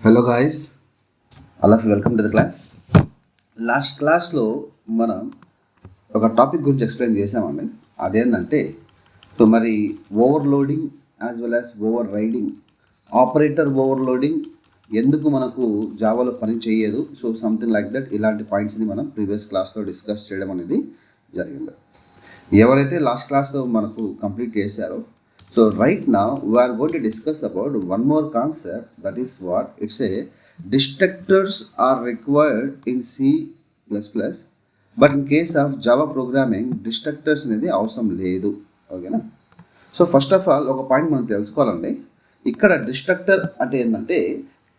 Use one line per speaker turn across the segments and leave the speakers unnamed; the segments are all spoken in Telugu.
హలో గాయస్, అలా welcome to the class. Last క్లాస్లో మనం ఒక టాపిక్ గురించి ఎక్స్ప్లెయిన్ చేసామండి. అదేంటంటే మరి overloading as well as over riding, operator overloading ఎందుకు మనకు జావాలో పని చేయదు. సో సంథింగ్ లైక్ దట్, ఇలాంటి పాయింట్స్ని మనం ప్రీవియస్ క్లాస్లో డిస్కస్ చేయడం అనేది జరిగింది. ఎవరైతే లాస్ట్ క్లాస్లో మనకు కంప్లీట్ చేశారో, so right now we are going to discuss about one more concept, that is what it's a destructors are required in C++, but in case of Java programming destructors అనేది అవసరం లేదు. ఓకేనా? సో ఫస్ట్ ఆఫ్ ఆల్ ఒక పాయింట్ మనం తెలుసుకోవాలండి. ఇక్కడ డిస్ట్రక్టర్ అంటే ఏంటంటే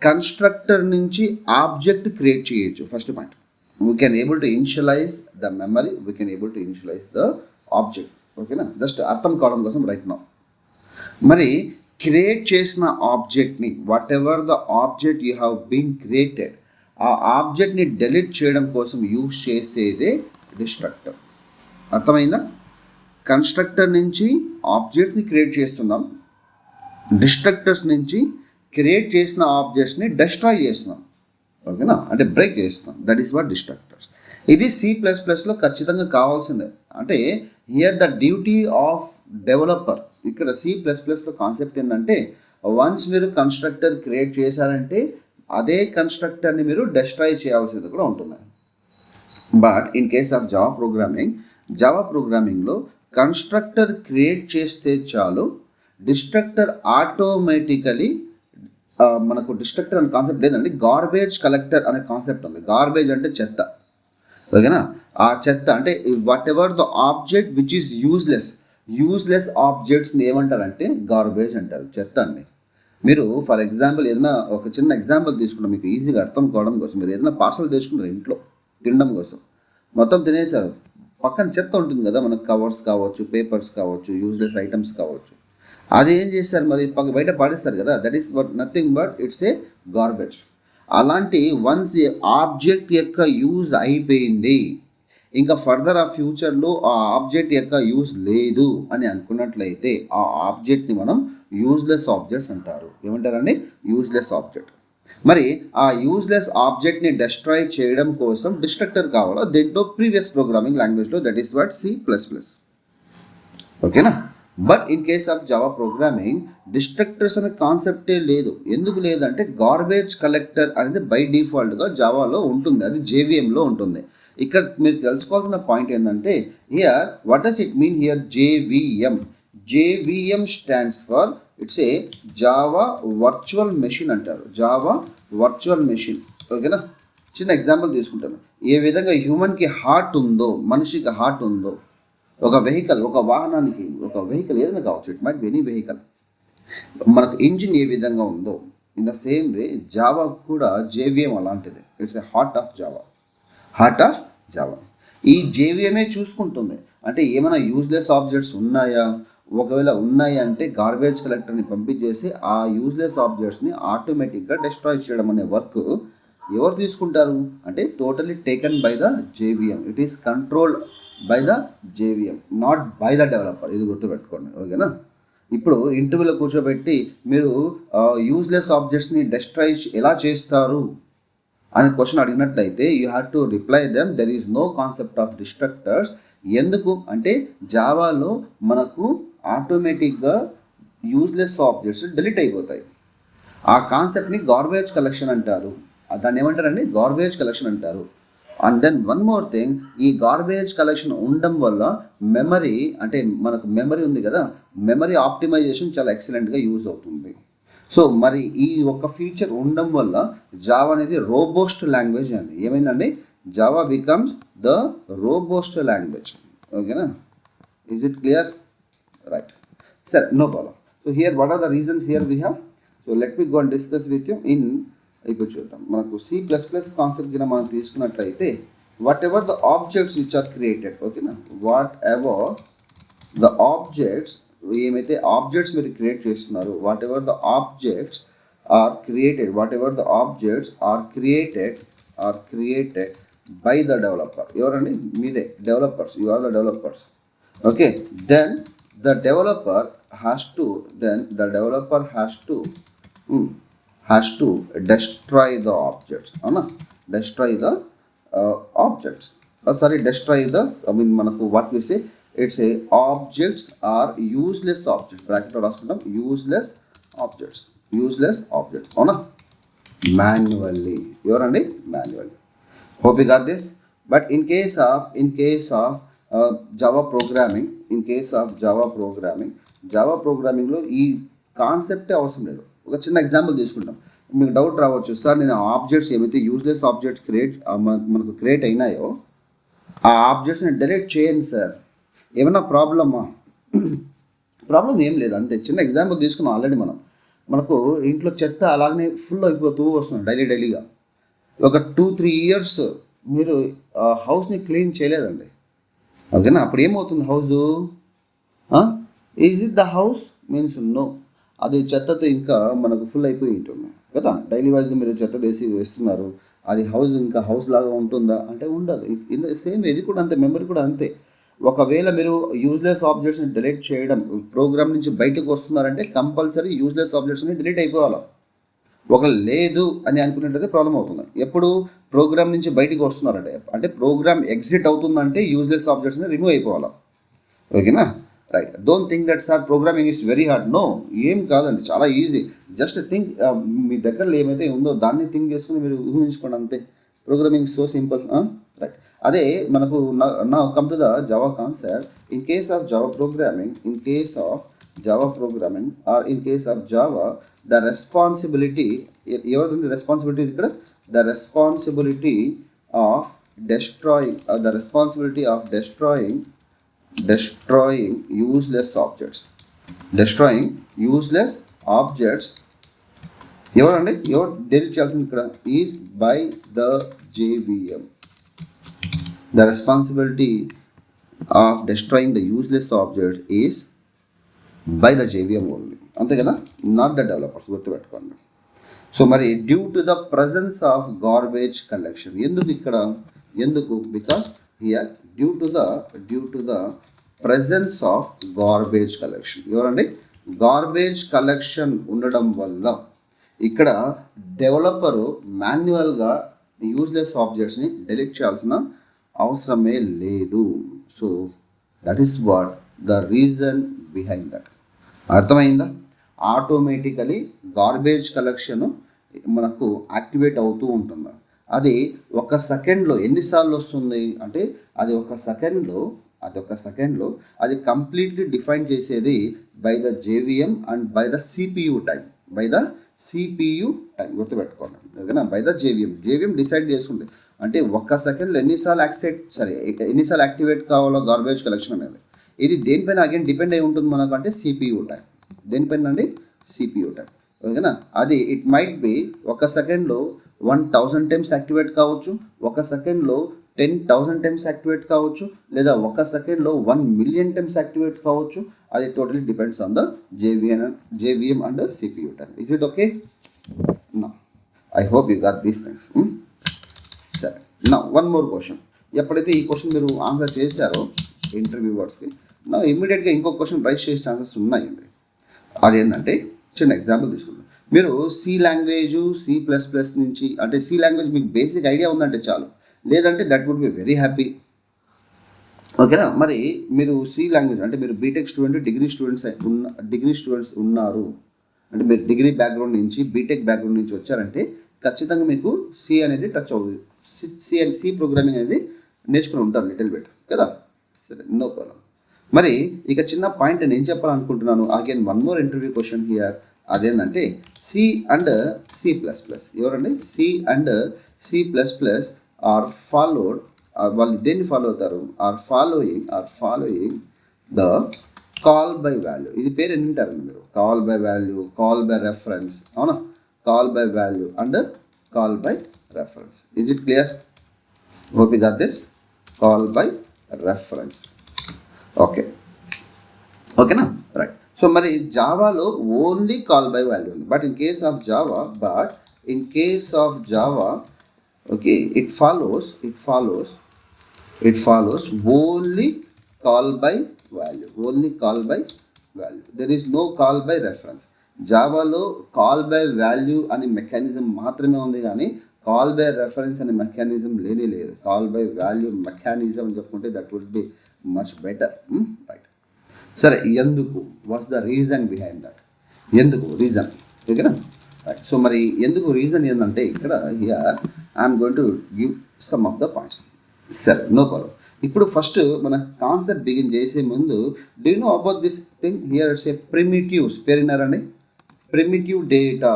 కన్స్ట్రక్టర్ నుంచి ఆబ్జెక్ట్ క్రియేట్ చేయొచ్చు. First point, we can able to initialise the memory, we can able to initialise the object. ఓకేనా? జస్ట్ అర్థం కావడం కోసం రైట్ నౌ. మరి క్రియేట్ చేసిన ఆబ్జెక్ట్ని, whatever the object you have been created, ఆ ఆబ్జెక్ట్ని డెలీట్ చేయడం కోసం యూజ్ చేసేదే డిస్ట్రక్టర్. అర్థమైందా? కన్స్ట్రక్టర్ నుంచి ఆబ్జెక్ట్ని క్రియేట్ చేస్తున్నాం, డిస్ట్రక్టర్స్ నుంచి క్రియేట్ చేసిన ఆబ్జెక్ట్స్ని డెస్ట్రాయ్ చేస్తున్నాం. ఓకేనా? అంటే బ్రేక్ చేస్తున్నాం. That is what destructors. ఇది C++లో ఖచ్చితంగా కావాల్సిందే. అంటే here the duty of developer. ఇక్కడ C++లో కాన్సెప్ట్ ఏంటంటే వన్స్ మీరు కన్స్ట్రక్టర్ క్రియేట్ చేశారంటే అదే కన్స్ట్రక్టర్ని మీరు డెస్ట్రాయ్ చేయాల్సింది కూడా ఉంటుంది. But in case of Java ప్రోగ్రామింగ్లో కన్స్ట్రక్టర్ క్రియేట్ చేస్తే చాలు, డిస్ట్రక్టర్ ఆటోమేటికలీ మనకు డిస్ట్రక్టర్ అనే కాన్సెప్ట్ లేదండి, గార్బేజ్ కలెక్టర్ అనే కాన్సెప్ట్ ఉంది. గార్బేజ్ అంటే చెత్త. ఓకేనా? ఆ చెత్త అంటే whatever the object which is useless ఆబ్జెక్ట్స్ని ఏమంటారంటే గార్బేజ్ అంటారు, చెత్త అండి. మీరు ఫర్ ఎగ్జాంపుల్ ఏదైనా ఒక చిన్న ఎగ్జాంపుల్ తీసుకుంటాం మీకు ఈజీగా అర్థం కావడం కోసం. మీరు ఏదైనా పార్సల్ తెచ్చుకుంటారు ఇంట్లో తినడం కోసం, మొత్తం తినేసారు, పక్కన చెత్త ఉంటుంది కదా, మనకు కవర్స్ కావచ్చు, పేపర్స్ కావచ్చు, యూస్లెస్ ఐటమ్స్ కావచ్చు, అది ఏం చేస్తారు మరి బయట పాడేస్తారు కదా. That is nothing but it's A garbage. అలాంటి వన్స్ ఆబ్జెక్ట్ యొక్క యూజ్ అయిపోయింది, ఇంకా ఫర్దర్ ఆ ఫ్యూచర్లో ఆ ఆబ్జెక్ట్ యొక్క యూజ్ లేదు అని అనుకున్నట్లయితే ఆ ఆబ్జెక్ట్ని మనం యూజ్లెస్ ఆబ్జెక్ట్స్ అంటారు. ఏమంటారండి? Useless object. మరి ఆ యూజ్లెస్ ఆబ్జెక్ట్ని డెస్ట్రాయ్ చేయడం కోసం డిస్ట్రక్టర్ కావాలా, దీంట్లో ప్రీవియస్ ప్రోగ్రామింగ్ లాంగ్వేజ్లో దట్ ఈస్ వాట్ C++. ఓకేనా? But in case of Java programming డిస్ట్రక్టర్స్ అనే కాన్సెప్టే లేదు. ఎందుకు లేదంటే గార్బేజ్ కలెక్టర్ అనేది బై డిఫాల్ట్గా జావాలో ఉంటుంది, అది JVMలో ఉంటుంది. ఇక్కడ మీరు తెలుసుకోవాల్సిన పాయింట్ ఏంటంటే here what does it mean here JVM stands for it's a Java virtual machine అంటారు, జావా వర్చువల్ మెషిన్. ఓకేనా? చిన్న ఎగ్జాంపుల్ తీసుకుంటాను. ఏ విధంగా హ్యూమన్కి హార్ట్ ఉందో, మనిషికి హార్ట్ ఉందో, ఒక వెహికల్, ఒక వాహనానికి, ఒక వెహికల్ ఏదైనా కావచ్చు, it might be any vehicle, మనకు ఇంజిన్ ఏ విధంగా ఉందో, in the same way Java కూడా JVM అలాంటిది. It's a heart of Java. ఈ JVMఏ చూసుకుంటుంది అంటే ఏమైనా యూజ్లెస్ ఆబ్జెక్ట్స్ ఉన్నాయా, ఒకవేళ ఉన్నాయి అంటే గార్బేజ్ కలెక్టర్ని పంపించేసి ఆ యూజ్లెస్ ఆబ్జెక్ట్స్ని ఆటోమేటిక్గా డిస్ట్రాయ్ చేయడం అనే వర్క్ ఎవరు తీసుకుంటారు అంటే totally taken by the JVM. It is controlled by the JVM, not by the developer. ఇది గుర్తుపెట్టుకోండి. ఓకేనా? ఇప్పుడు ఇంటర్వ్యూలో కూర్చోబెట్టి మీరు యూజ్లెస్ ఆబ్జెక్ట్స్ని డిస్ట్రాయ్ ఎలా చేస్తారు అనే క్వశ్చన్ అడిగినట్లయితే you have to reply them there is no concept of destructors. ఎందుకు అంటే జావాలో మనకు ఆటోమేటిక్గా యూజ్లెస్ ఆబ్జెక్ట్స్ డిలీట్ అయిపోతాయి. ఆ కాన్సెప్ట్ని గార్బేజ్ కలెక్షన్ అంటారు. దాన్ని ఏమంటారండి? గార్బేజ్ కలెక్షన్ అంటారు. And then one more thing, ఈ గార్బేజ్ కలెక్షన్ ఉండడం వల్ల మెమరీ, అంటే మనకు మెమరీ ఉంది కదా, మెమరీ ఆప్టిమైజేషన్ చాలా ఎక్సలెంట్గా యూజ్ అవుతుంది. సో మరి ఈ ఒక ఫీచర్ ఉండడం వల్ల జావా అనేది రోబోస్ట్ లాంగ్వేజ్ అండి. ఏమైందండి? Java becomes the robust language. ఓకేనా? Is it clear? రైట్, సరే, no problem. So here what are the reasons here we have. So let me go and discuss with you in. ఇప్పుడు చూద్దాం. మనకు C++ కాన్సెప్ట్ కింద మనం తీసుకున్నట్లయితే whatever the objects which are created. ఓకేనా? వాట్ ఎవర్ ద ఆబ్జెక్ట్స్, ఏమైతే ఆబ్జెక్ట్స్ మీరు క్రియేట్ చేస్తున్నారు, whatever the objects are created by the developer. ఎవరండి? మీరే developers, you are the developers. Okay, then the developer has to has to destroy the objects, అవునా, destroy the objects, destroy the, మనకు what we say, it's a objects are useless objects, బ్రాకెట్లో రాసుకుంటాం యూస్లెస్ ఆబ్జెక్ట్స్, అవునా, మాన్యువల్లీ, ఎవరండి, manually. Hope you got this. But in case of Java ప్రోగ్రామింగ్లో ఈ కాన్సెప్టే అవసరం లేదు. ఒక చిన్న ఎగ్జాంపుల్ తీసుకుంటాం. మీకు డౌట్ రావచ్చు, సార్ నేను ఆబ్జెక్ట్స్ ఏమైతే యూస్లెస్ ఆబ్జెక్ట్స్ మనకు క్రియేట్ అయినాయో ఆ ఆబ్జెక్ట్స్ని డిలీట్ చేయండి సార్, ఏమైనా ప్రాబ్లమా? ప్రాబ్లం ఏం లేదు, అంతే. చిన్న ఎగ్జాంపుల్ తీసుకున్నాం ఆల్రెడీ మనకు ఇంట్లో చెత్త అలాగనే ఫుల్ అయిపోతూ వస్తుంది డైలీగా. ఒక 2-3 ఇయర్స్ మీరు హౌస్ని క్లీన్ చేయలేదండి, ఓకేనా? అప్పుడు ఏమవుతుంది house? Is it the house means no, అది చెత్తతో ఇంకా మనకు ఫుల్ అయిపోయి ఉంటుంది కదా. డైలీ వైజ్గా మీరు చెత్త వేస్తున్నారు, అది హౌస్ ఇంకా హౌస్ లాగా ఉంటుందా అంటే ఉండదు. సేమ్ ఇది కూడా అంతే, మెమరీ కూడా అంతే. ఒకవేళ మీరు యూజ్లెస్ ఆబ్జెక్ట్స్ని డిలీట్ చేయడం, ప్రోగ్రామ్ నుంచి బయటకు వస్తున్నారంటే కంపల్సరీ యూజ్లెస్ ఆబ్జెక్ట్స్ని డిలీట్ అయిపోవాలి. ఒక లేదు అని అనుకునేటైతే ప్రాబ్లం అవుతుంది. ఎప్పుడు ప్రోగ్రామ్ నుంచి బయటకు వస్తున్నారంటే, అంటే ప్రోగ్రామ్ ఎగ్జిట్ అవుతుందంటే యూజ్లెస్ ఆబ్జెక్ట్స్ని రిమూవ్ అయిపోవాలి, ఓకేనా? Right. Don't think that sir programming is very hard. No, ఏం కాదండి, చాలా ఈజీ. జస్ట్ థింక్, మీ దగ్గర ఏమైతే ఉందో దాన్ని థింక్ చేసుకుని మీరు ఊహించుకోండి, అంతే. Programming so simple. రైట్. అదే మనకు నా come to the Java concept. In case of Java programming are in case of Java, the responsibility, ఎవరిది రెస్పాన్సిబిలిటీ ఇక్కడ? The responsibility of destroying useless objects. ఎవరండి, ఎవరు డీల్ చేయాల్సింది ఇక్కడ? Is by the JVM. The responsibility of destroying the useless object is by the JVM only, అంతే కదా, నాట్ ద డెవలపర్స్, గుర్తుపెట్టుకోండి. సో మరి due to the presence of garbage collection, ఎందుకు because here due to the presence of garbage collection. ఎవరండి? గార్బేజ్ కలెక్షన్ ఉండడం వల్ల ఇక్కడ డెవలపరు మాన్యువల్గా యూజ్లెస్ ఆబ్జెక్ట్స్ని డిలీట్ చేయాల్సిన అవసరమే లేదు. So that is what the reason behind that. అర్థమైందా? ఆటోమేటికలీ గార్బేజ్ కలెక్షన్ మనకు యాక్టివేట్ అవుతూ ఉంటుంది. అది ఒక సెకండ్లో ఎన్నిసార్లు వస్తుంది అంటే, అది ఒక సెకండ్లో అది కంప్లీట్లీ డిఫైన్ చేసేది by the JVM and by the CPU time, గుర్తుపెట్టుకోండి, ఓకేనా? బై ద JVM డిసైడ్ చేసుకుంది అంటే ఒక్క సెకండ్లో ఎన్నిసార్లు యాక్టివేట్ కావాలో గార్బేజ్ కలెక్షన్ అనేది. ఇది దేనిపైన అగైన్ డిపెండ్ అయి ఉంటుంది మనకు అంటే CPU టైం. దేనిపైన అండి? CPU టైం, ఓకేనా? అది ఇట్ మైట్ బి ఒక సెకండ్లో 1000 టైమ్స్ యాక్టివేట్ కావచ్చు, ఒక సెకండ్లో 10,000 టైమ్స్ యాక్టివేట్ కావచ్చు, లేదా ఒక సెకండ్లో 1,000,000 టైమ్స్ యాక్టివేట్ కావచ్చు. అది totally depends on the JVM and CPU time. Is it okay? No, I hope you got these things. సరే, నా వన్ మోర్ క్వశ్చన్. ఎప్పుడైతే ఈ క్వశ్చన్ మీరు ఆన్సర్ చేశారో ఇంటర్వ్యూవర్స్కి, నా ఇమ్మీడియట్గా ఇంకొక క్వశ్చన్ రైస్ చేసే ఛాన్సెస్ ఉన్నాయండి. అదేంటంటే, చిన్న ఎగ్జాంపుల్ తీసుకుందాం. మీరు C నుంచి, అంటే C లాంగ్వేజ్ మీకు బేసిక్ ఐడియా ఉందంటే చాలు, లేదంటే that would be very happy, ఓకేనా? మరి మీరు C లాంగ్వేజ్ అంటే మీరు బీటెక్ స్టూడెంట్, డిగ్రీ స్టూడెంట్స్ ఉన్నారు అంటే, మీరు డిగ్రీ బ్యాక్గ్రౌండ్ నుంచి బీటెక్ బ్యాక్గ్రౌండ్ నుంచి వచ్చారంటే ఖచ్చితంగా మీకు C అనేది టచ్ అవుతుంది. C ప్రోగ్రామింగ్ అనేది నేర్చుకుని ఉంటారు లిటిల్ బిట్ కదా. సరే, నో ప్రాబ్లం. మరి ఇక చిన్న పాయింట్ నేను చెప్పాలనుకుంటున్నాను. Again one more interview question here. అదేంటంటే C అండ్ C++. ఎవరండి? C and C++ are followed, వాళ్ళు దేన్ని ఫాలో అవుతారు? Are following the call by value. ఇది పేరు ఎన్ని వింటారండి మీరు? Call by value, call by reference, అవునా? Call by value and call by reference. Is it clear? Hope you got this. Call by reference, ఓకేనా? రైట్. సో మరి జావాలో ఓన్లీ కాల్ బై వాల్యూ ఉంది. But in case of Java okay, it follows only call by value. There is no call by reference. జావాలో కాల్ బై వాల్యూ అనే మెకానిజం మాత్రమే ఉంది, కానీ కాల్ బై రెఫరెన్స్ అనే మెకానిజం లేనే లేదు. కాల్ బై వాల్యూ మెకానిజం అని చెప్పుకుంటే that would be much better. Right. సరే, ఎందుకు, what's the reason behind that? ఎందుకు రీజన్, ఓకేనా? రైట్. సో మరి ఎందుకు రీజన్ ఏంటంటే ఇక్కడ here I'm going to give some of the points. సరే, నో ప్రాబ్లం. ఇప్పుడు ఫస్ట్ మన కాన్సెప్ట్ బిగిన్ చేసే ముందు, do you know about this thing? Here it's A primitives. పేరు విన్నారండి? ప్రిమిటివ్ డేటా,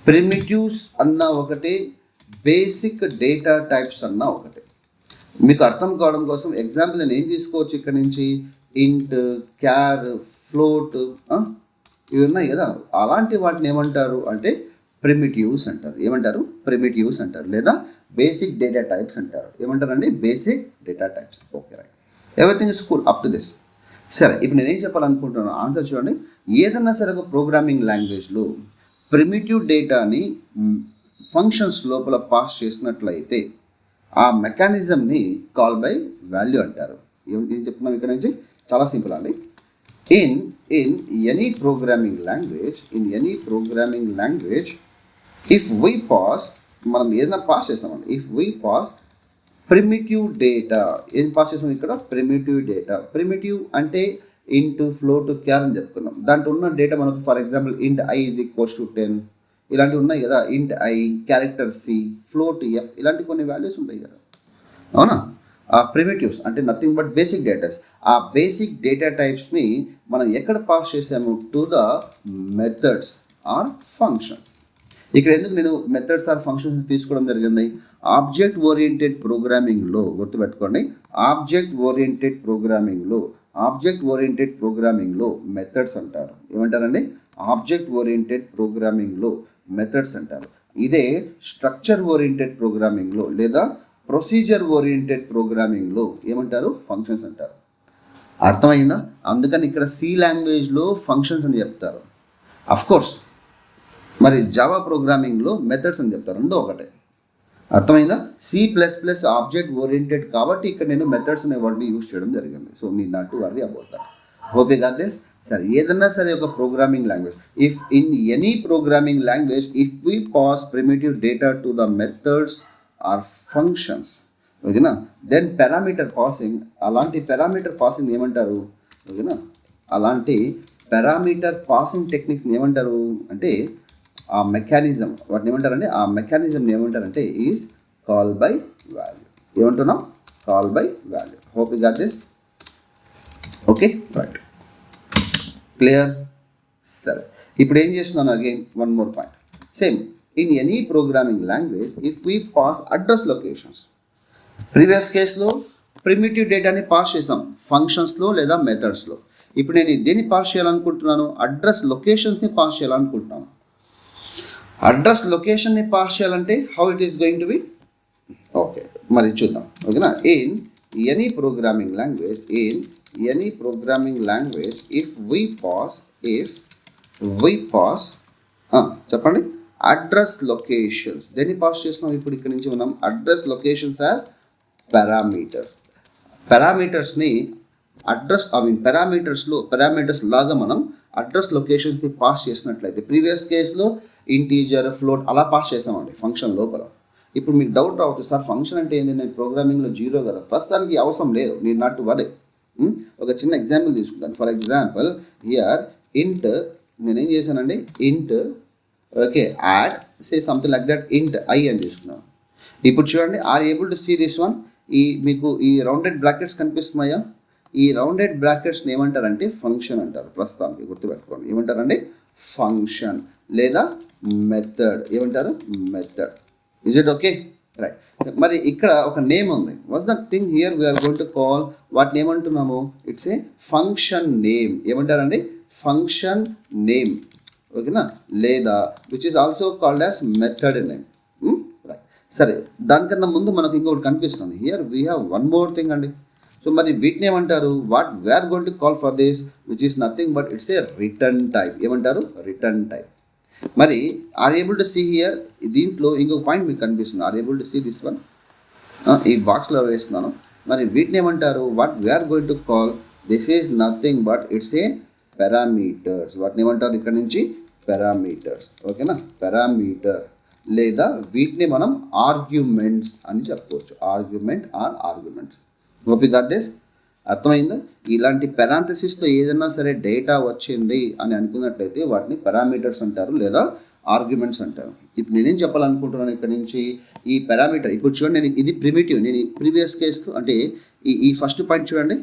ప్రిమిటివ్స్ అన్న ఒకటే, బేసిక్ డేటా టైప్స్ అన్న ఒకటే. మీకు అర్థం కావడం కోసం ఎగ్జాంపుల్ నేను ఏం తీసుకోవచ్చు ఇక్కడ నుంచి? ఇంట్, క్యార్, ఫ్లోట్, ఇవి ఉన్నాయి కదా, అలాంటి వాటిని ఏమంటారు అంటే ప్రిమిటివ్స్ అంటారు. ఏమంటారు? ప్రిమిటివ్స్ అంటారు, లేదా బేసిక్ డేటా టైప్స్ అంటారు. ఏమంటారండి? Basic data types. Okay, right. Everything is cool up to this. సరే, ఇప్పుడు నేనేం చెప్పాలనుకుంటున్నాను, ఆన్సర్ చూడండి. ఏదన్నా సరే ఒక ప్రోగ్రామింగ్ లాంగ్వేజ్లో ప్రిమిటివ్ డేటాని ఫంక్షన్స్ లోపల పాస్ చేసినట్లయితే ఆ మెకానిజంని కాల్ బై వాల్యూ అంటారు. ఏం చెప్తున్నాం ఇక్కడ నుంచి? చాలా సింపుల్ అండి. In any programming language if we pass, మనం ఏదైనా పాస్ చేస్తామండి, if we pass primitive data, ఏం పాస్ చేస్తాం ఇక్కడ? Primitive data. ప్రిమిటివ్ అంటే ఇంట్, ఫ్లోట్, క్యార్ అని చెప్పుకున్నాం. దాంట్లో ఉన్న డేటా మనకు for example int i is equals to 10 ఇలాంటివి ఉన్నాయి కదా. Int i, character c, float f, ఇలాంటి కొన్ని వాల్యూస్ ఉంటాయి కదా, అవునా? ఆ ప్రిమిటివ్స్ అంటే నథింగ్ బట్ బేసిక్ డేటా. ఆ బేసిక్ డేటా టైప్స్ని మనం ఎక్కడ పాస్ చేసాము? To the methods or functions. ఇక్కడ ఎందుకు నేను మెథడ్స్ ఆర్ ఫంక్షన్స్ తీసుకోవడం జరిగింది? ఆబ్జెక్ట్ ఓరియంటెడ్ ప్రోగ్రామింగ్లో గుర్తుపెట్టుకోండి, ఆబ్జెక్ట్ ఓరియంటెడ్ ప్రోగ్రామింగ్లో మెథడ్స్ అంటారు. ఏమంటారండి? ఆబ్జెక్ట్ ఓరియంటెడ్ ప్రోగ్రామింగ్లో మెథడ్స్ అంటారు. ఇదే స్ట్రక్చర్ ఓరియంటెడ్ ప్రోగ్రామింగ్లో లేదా ప్రొసీజర్ ఓరియంటెడ్ ప్రోగ్రామింగ్లో ఏమంటారు? ఫంక్షన్స్ అంటారు. అర్థమైందా? అందుకని ఇక్కడ సి లాంగ్వేజ్లో ఫంక్షన్స్ అని చెప్తారు. అఫ్కోర్స్ మరి జావా ప్రోగ్రామింగ్లో మెథడ్స్ అని చెప్తారు. రెండో ఒకటే. అర్థమైందా? C++ ఆబ్జెక్ట్ ఓరియంటెడ్ కాబట్టి ఇక్కడ నేను మెథడ్స్ అనే వర్డ్ని యూజ్ చేయడం జరిగింది. So me not to worry about that. Hope you got this. సరే, ఏదన్నా సరే ఒక programming language, if in any programming language if we pass primitive data to the methods or functions, ఓకేనా, దెన్ పారామీటర్ పాసింగ్, అలాంటి పారామీటర్ పాసింగ్ ఏమంటారు? ఓకేనా, అలాంటి పారామీటర్ పాసింగ్ టెక్నిక్స్ ఏమంటారు అంటే ఆ మెకానిజం, వాటిని ఏమంటారంటే ఆ మెకానిజం ఏమంటారంటే ఈజ్ కాల్ బై వాల్యూ. ఏమంటున్నాం? Call by value. Hope you got this. Okay, right, clear. సరే, ఇప్పుడు ఏం చేస్తున్నాను? Again one more point. Same in any programming language if we pass address locations. Previous కేసులో ప్రిమిటివ్ డేటాని పాస్ చేసాం ఫంక్షన్స్లో లేదా మెథడ్స్లో. ఇప్పుడు నేను దేన్ని పాస్ చేయాలనుకుంటున్నాను? అడ్రస్ లొకేషన్స్ని పాస్ చేయాలనుకుంటున్నాను. అడ్రస్ లొకేషన్ని పాస్ చేయాలంటే how it is going to be? Okay, మరి చూద్దాం. ఓకేనా, in any programming language if we pass చెప్పండి, అడ్రస్ లొకేషన్స్. దేన్ని పాస్ చేస్తున్నాం ఇప్పుడు ఇక్కడ నుంచి మనం? అడ్రస్ లొకేషన్స్ యాజ్ పారామీటర్స్ని పారామీటర్స్ లాగా మనం అడ్రస్ లొకేషన్స్ని పాస్ చేసినట్లయితే, ప్రీవియస్ కేసులో ఇంటీజర్, ఫ్లోట్ అలా పాస్ చేసామండి ఫంక్షన్ లోపల. ఇప్పుడు మీకు డౌట్ రావచ్చు, సార్ ఫంక్షన్ అంటే ఏంటి? నేను ప్రోగ్రామింగ్లో 0 కదా. ప్రస్తుతానికి అవసరం లేదు, నేను నాట్ టు వరీ. ఒక చిన్న ఎగ్జాంపుల్ తీసుకుంటాను. ఫర్ ఎగ్జాంపుల్ హియర్ ఇంట్, నేనేం చేశానండి? Int okay add say something like that, int i అని తీసుకున్నాను. ఇప్పుడు చూడండి, are able to see this one? మీకు ఈ రౌండెడ్ బ్రాకెట్స్ కనిపిస్తున్నాయా? ఈ రౌండెడ్ బ్రాకెట్స్ని ఏమంటారంటే ఫంక్షన్ అంటారు. ప్రస్తుతానికి గుర్తుపెట్టుకోండి, ఏమంటారండి? ఫంక్షన్ లేదా మెథడ్. ఏమంటారు? Method. Is it okay? Right. మరి ఇక్కడ ఒక నేమ్ ఉంది. What's that thing here we're going to call? వాటిని ఏమంటున్నాము? It's a function name. ఏమంటారండి? Function name. ఓకేనా, లేదా which is also called as method name. Right. సరే, దానికన్నా ముందు మనకు ఇంకొకటి కనిపిస్తుంది. Here we have one more thing అండి. సో మరి వీటిని ఏమంటారు? What we're going to call for this which is nothing but it's A return type. ఏమంటారు? Return type. మరి are able to see here, దీంట్లో ఇంకొక పాయింట్ మీకు కనిపిస్తుంది. Are able to see this one? ఈ బాక్స్లో వేస్తున్నాను. మరి వీటిని ఏమంటారు? What we're going to call, this is nothing but it's a parameters. వాటిని ఏమంటారు ఇక్కడ నుంచి? పారామీటర్స్. ఓకేనా? పారామీటర్ లేదా వీటిని మనం ఆర్గ్యుమెంట్స్ అని చెప్పుకోవచ్చు. Argument are arguments. OP got this? అర్థమైందా? ఇలాంటి పారాంథసిస్తో ఏదైనా సరే డేటా వచ్చింది అని అనుకున్నట్లయితే వాటిని పారామీటర్స్ అంటారు లేదా ఆర్గ్యుమెంట్స్ అంటారు. ఇప్పుడు నేనేం చెప్పాలనుకుంటున్నాను ఇక్కడ నుంచి, ఈ పారామీటర్ ఇప్పుడు చూడండి, నేను ఇది ప్రిమిటివ్. నేను ప్రీవియస్ కేసు అంటే ఈ ఫస్ట్ పాయింట్ చూడండి.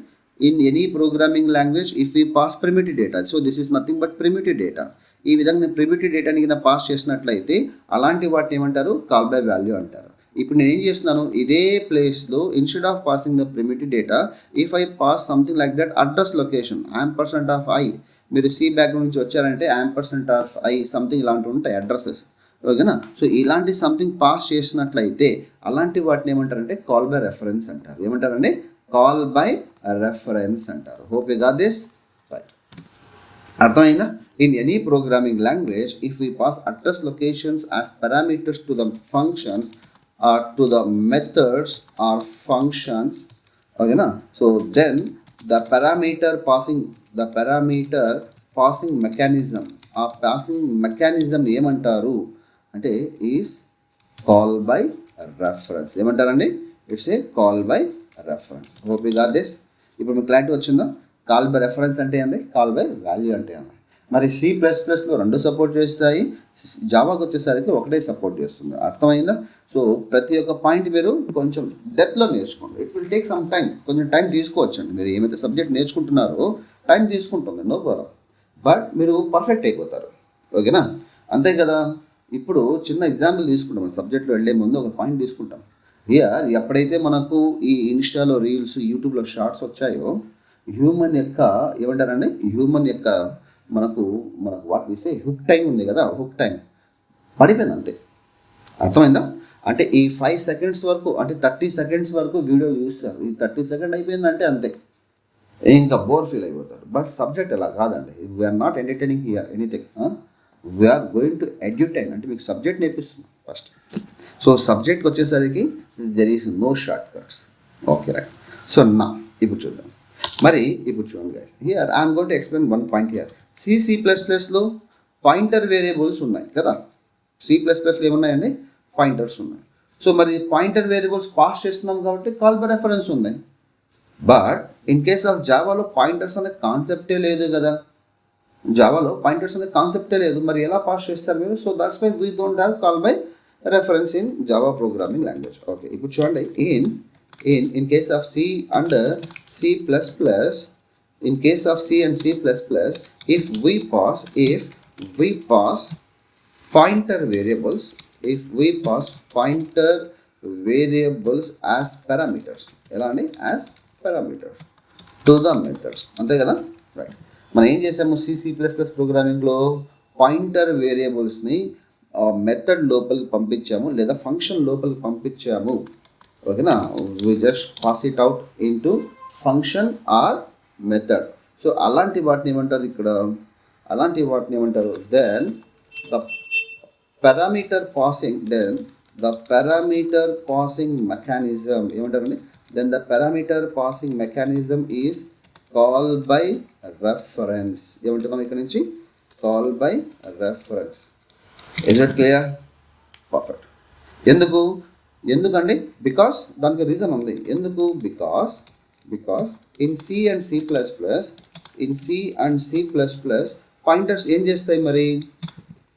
In any programming language if you pass primitive data, so this is nothing but primitive data. ఈ విధంగా నేను ప్రిమిటివ్ డేటాని కింద పాస్ చేసినట్లయితే అలాంటి వాటిని ఏమంటారు? కాల్ బై వాల్యూ అంటారు. ఇప్పుడు నేను ఏం చేస్తున్నాను, ఇదే ప్లేస్లో instead of passing the primitive data if I pass something like that address location %i, మీరు సి బ్యాక్గ్రౌండ్ నుంచి వచ్చారంటే %i సంథింగ్ ఇలాంటివి ఉంటాయి అడ్రసెస్. ఓకేనా? సో ఇలాంటి సంథింగ్ పాస్ చేసినట్లయితే అలాంటి వాటిని ఏమంటారంటే కాల్ బై రెఫరెన్స్ అంటారు. ఏమంటారండి? కాల్ బై రెఫరెన్స్ అంటారు. Hope you got this? Right. అర్థమైందా? In any programming language if we pass address locations as parameters to the functions or to the methods or functions, okay na? So then the parameter passing mechanism, ఆ పాసింగ్ మెకానిజం ఏమంటారు అంటే ఈజ్ కాల్ బై రెఫరెన్స్. ఏమంటారండి? It's a call by reference. Hope you got this? ఇప్పుడు మీకు క్లారిటీ వచ్చిందా? కాల్ బై రెఫరెన్స్ అంటే ఏంది, కాల్ బై వాల్యూ అంటే ఏంది. మరి C++లో 2 సపోర్ట్ చేస్తాయి, జావాకి వచ్చేసరికి ఒకటే సపోర్ట్ చేస్తుంది. అర్థమైందా? సో ప్రతి ఒక్క పాయింట్ మీరు కొంచెం డెప్త్లో నేర్చుకోండి. It will take some time. కొంచెం టైం తీసుకోవచ్చండి. మీరు ఏమైతే సబ్జెక్ట్ నేర్చుకుంటున్నారో టైం తీసుకుంటుంది, నో ప్రాబ్లం. బట్ మీరు పర్ఫెక్ట్ అయిపోతారు. ఓకేనా? అంతే కదా. ఇప్పుడు చిన్న ఎగ్జాంపుల్ తీసుకుంటాం. సబ్జెక్ట్లో వెళ్ళే ముందు ఒక పాయింట్ తీసుకుంటాం. హియర్ ఎప్పుడైతే మనకు ఈ ఇన్స్టాలో రీల్స్, యూట్యూబ్లో షార్ట్స్ వచ్చాయో హ్యూమన్ యొక్క ఏమంటారండి, హ్యూమన్ యొక్క మనకు what we say hook time ఉంది కదా, హుక్ టైం పడిపోయింది అంతే. అర్థమైందా? అంటే ఈ 5 సెకండ్స్ వరకు అంటే 30 సెకండ్స్ వరకు వీడియో చూస్తారు. ఈ 30 సెకండ్ అయిపోయిందంటే అంతే, ఇంకా బోర్ ఫీల్ అయిపోతారు. బట్ సబ్జెక్ట్ అలా కాదండి. We're not entertaining here anything. We're going to edutain. అంటే మీకు సబ్జెక్ట్ నేర్పిస్తున్నాం ఫస్ట్. సో సబ్జెక్ట్కి వచ్చేసరికి there is no shortcuts. Okay right. So నా ఇప్పుడు చూద్దాం. మరి ఇప్పుడు చూడండి guys, here I'm going to explain one point here. C++లో పాయింటర్ వేరియబుల్స్ ఉన్నాయి కదా. C++లో ఏమున్నాయండి? పాయింటర్స్ ఉన్నాయి. సో మరి పాయింటర్ వేరియబుల్స్ పాస్ చేస్తున్నాం కాబట్టి కాల్ బై రెఫరెన్స్ ఉంది. బట్ ఇన్ కేస్ ఆఫ్ జావాలో పాయింటర్స్ అనే కాన్సెప్టే లేదు కదా. జావాలో పాయింటర్స్ అనే కాన్సెప్టే లేదు. మరి ఎలా పాస్ చేస్తారు మీరు? So that's why we don't have call by reference in Java programming language. Okay, ఇప్పుడు చూడండి. In case of C and C++, in case of C and C++, if we pass pointer variables as parameters, ఎలా అండి? As parameters to the methods. అంతే కదా. రైట్. మనం ఏం చేసాము C++ ప్రోగ్రామింగ్లో పాయింటర్ వేరియబుల్స్ని మెథడ్ లోపలికి పంపించాము లేదా ఫంక్షన్ లోపలికి పంపించాము. ఓకేనా? We just pass it out into function or method. So అలాంటి వాటిని ఏమంటారు ఇక్కడ? అలాంటి వాటిని ఏమంటారు? Then the parameter passing mechanism ఏమంటారండి? Then the parameter passing mechanism is call by reference. ఏమంటున్నాం ఇక్కడ నుంచి? Call by reference. Is it clear? Perfect. ఎందుకండి? బికాస్ దానికి రీజన్ ఉంది. ఎందుకు? Because in C and C++ pointers ఏం చేస్తాయి మరి?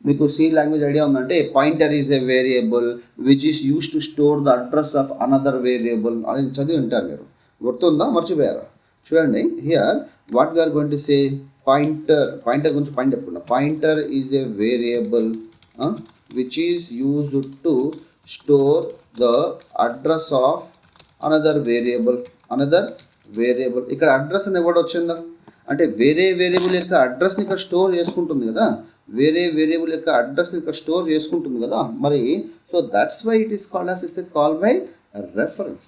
మీకు C లాంగ్వేజ్ ఐడియా ఉందంటే pointer is a variable which is use to store the address of another variable అని చదివి ఉంటారు మీరు. గుర్తుందా? మర్చిపోయారా? చూడండి. Here what we're going to say, pointer గురించి పాయింట్ చెప్పుకున్నా. Pointer is a variable which is used to store the address of another variable. ఇక్కడ అడ్రస్ అని ఎవడు వచ్చిందా అంటే వేరే వేరియబుల్ యొక్క అడ్రస్ని ఇక్కడ స్టోర్ చేసుకుంటుంది కదా. వేరే వేరియబుల్ యొక్క అడ్రస్ని ఇక్కడ స్టోర్ చేసుకుంటుంది కదా. మరి so that's why it is called as is call by reference.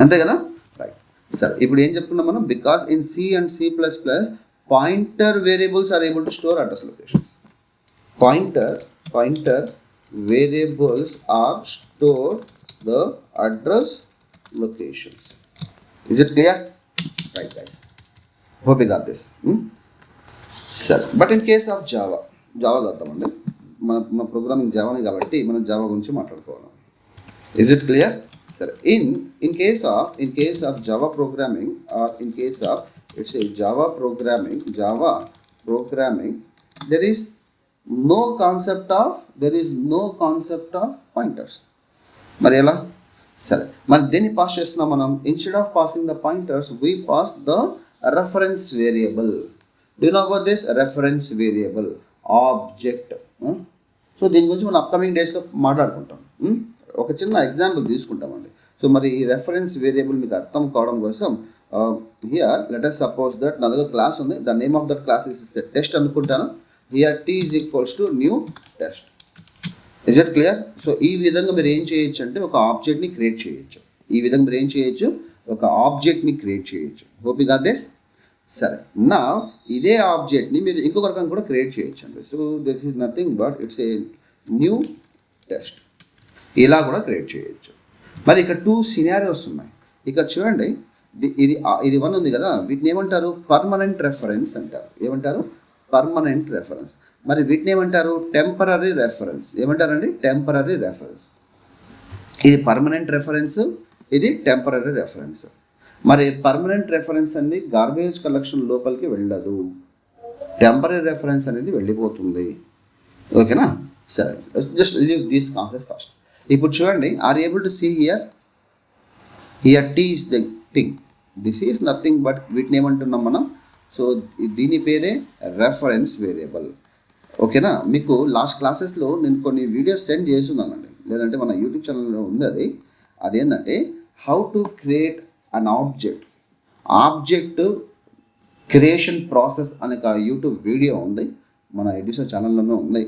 అంతే కదా. రైట్. సరే, ఇప్పుడు ఏం చెప్పుకున్నాం మనం? Because in C and C++ pointer variables are able to store address locations. Pointer variables are store the address locations. Is it clear? Right guys. Hope you got this. సరే, but in case of Java చూద్దామండి. మన ప్రోగ్రామింగ్ జావానే కాబట్టి మనం జావా గురించి మాట్లాడుకోవాలి. Is it clear? సరే, in case of Java programming, or in case of it's a Java programming, there is no concept of pointers. మరి ఎలా? సరే, మరి దేన్ని పాస్ చేస్తున్నాం మనం? Instead of passing the pointers we pass the reference variable. Do you know about this reference variable object? So దీని గురించి మనం అప్కమింగ్ డేస్లో మాట్లాడుకుంటాం. ఒక చిన్న ఎగ్జాంపుల్ తీసుకుంటామండి. సో మరి ఈ రెఫరెన్స్ వేరియబుల్ మీకు అర్థం కావడం కోసం here let us suppose that నా దగ్గర క్లాస్ ఉంది. The name of that class is test అనుకుంటాను. Here t is equals to new test. Is it clear? So ఈ విధంగా మీరు ఏం చేయొచ్చు అంటే ఒక ఆబ్జెక్ట్ని క్రియేట్ చేయొచ్చు. Hope you got this. సరే, నా ఇదే ఆబ్జెక్ట్ని మీరు ఇంకొక రకంగా కూడా క్రియేట్ చేయొచ్చు అండి. So this is nothing but it's a new test. ఇలా కూడా క్రియేట్ చేయొచ్చు. మరి ఇక్కడ 2 సినారియోస్ ఉన్నాయి. ఇక్కడ చూడండి, ఇది 1 ఉంది కదా, వీటిని ఏమంటారు? పర్మనెంట్ రెఫరెన్స్ అంటారు. ఏమంటారు? Permanent reference. మరి వీటిని ఏమంటారు? Temporary reference. ఏమంటారండి? Temporary reference. ఇది పర్మనెంట్ రెఫరెన్స్, ఇది టెంపరరీ రెఫరెన్స్. మరి పర్మనెంట్ రెఫరెన్స్ అనేది గార్బేజ్ కలెక్షన్ లోపలికి వెళ్ళదు, టెంపరరీ రెఫరెన్స్ అనేది వెళ్ళిపోతుంది. ఓకేనా? సరే, just leave this concept first. ఇప్పుడు చూడండి, are able to see here t is the thing. This is nothing but వీటిని ఏమంటున్నాం మనం? సో దీని పేరే రెఫరెన్స్ వేరియబుల్. ఓకేనా? మీకు లాస్ట్ క్లాసెస్లో నేను కొన్ని వీడియోస్ సెండ్ చేస్తున్నానండి, లేదంటే మన యూట్యూబ్ ఛానల్లో ఉంది. అదేంటంటే how to create an object creation process అనే ఒక యూట్యూబ్ వీడియో ఉంది, మన ఎడిషన్ ఛానల్లోనే ఉంది.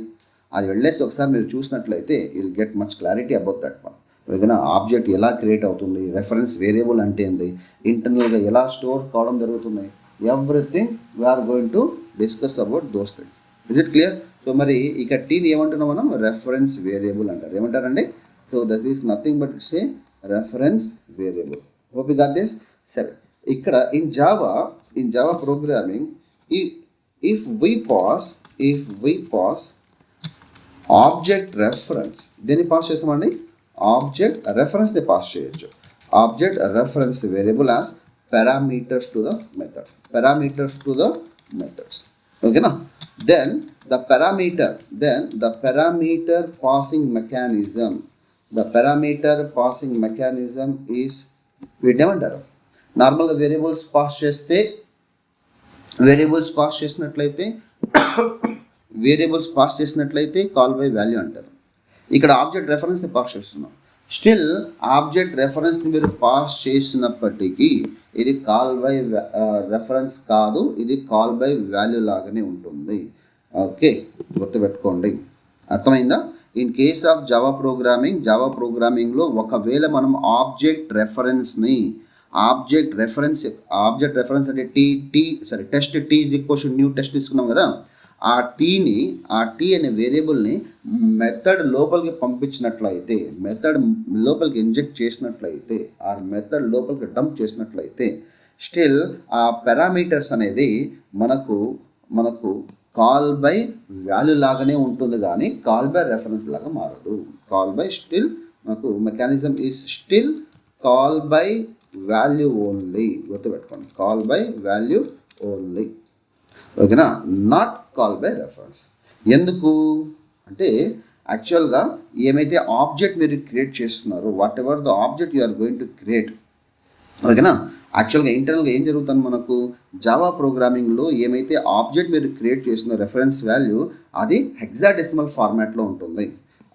అది వెళ్ళేసి ఒకసారి మీరు చూసినట్లయితే will get much clarity about that one. ఏదైనా ఆబ్జెక్ట్ ఎలా క్రియేట్ అవుతుంది, రెఫరెన్స్ వేరియబుల్ అంటే ఏంది, ఇంటర్నల్గా ఎలా స్టోర్ కావడం జరుగుతుంది, everything we're going to discuss about those things. Is it clear? So మరి ఇక టీని ఏమంటున్నాం మనం? రెఫరెన్స్ వేరియబుల్ అంటారు. ఏమంటారండి? So that is nothing but it's a reference variable. Hope you got this. సరే, ఇక్కడ in Java programming if we pass object reference, దేన్ని పాస్ చేస్తామండి? ఆబ్జెక్ట్ రెఫరెన్స్ని పాస్ చేయొచ్చు. Object reference variable as parameters to the methods. ఓకేనా? Then the parameter passing mechanism is వీటిని ఏమంటారు? నార్మల్గా వేరియబుల్స్ పాస్ చేసినట్లయితే కాల్ బై వాల్యూ అంటారు. ఇక్కడ ఆబ్జెక్ట్ రెఫరెన్స్ని పాస్ చేస్తున్నాం. స్టిల్ ఆబ్జెక్ట్ రెఫరెన్స్ని మీరు పాస్ చేసినప్పటికీ ఇది కాల్ బై రెఫరెన్స్ కాదు, ఇది కాల్ బై వాల్యూ లాగానే ఉంటుంది. ఓకే, గుర్తుపెట్టుకోండి. అర్థమైందా? ఇన్ కేస్ ఆఫ్ జావా ప్రోగ్రామింగ్లో ఒకవేళ మనం ఆబ్జెక్ట్ రెఫరెన్స్ అంటే test T is equals to new test తీసుకున్నాం కదా, ఆ టీ అనే వేరియబుల్ని మెథడ్ లోపలికి పంపించినట్లయితే, మెథడ్ లోపలికి ఇంజెక్ట్ చేసినట్లయితే, ఆ మెథడ్ లోపలికి డంప్ చేసినట్లయితే స్టిల్ ఆ పారామీటర్స్ అనేది మనకు కాల్ బై వాల్యూ లాగానే ఉంటుంది, కానీ కాల్ బై రెఫరెన్స్ లాగా మారదు. కాల్ బై స్టిల్ మనకు mechanism is still call by value only. గుర్తుపెట్టుకోండి, కాల్ బై వాల్యూ ఓన్లీ. ఓకేనా? Not call by reference. ఎందుకు అంటే యాక్చువల్గా ఏమైతే ఆబ్జెక్ట్ మీరు క్రియేట్ చేస్తున్నారో, whatever the object you are going to create, ఓకేనా, యాక్చువల్గా ఇంటర్నల్గా ఏం జరుగుతుంది మనకు జావా ప్రోగ్రామింగ్లో ఏమైతే ఆబ్జెక్ట్ మీరు క్రియేట్ చేస్తున్న రెఫరెన్స్ వాల్యూ అది హెక్సాడెసిమల్ ఫార్మాట్లో ఉంటుంది.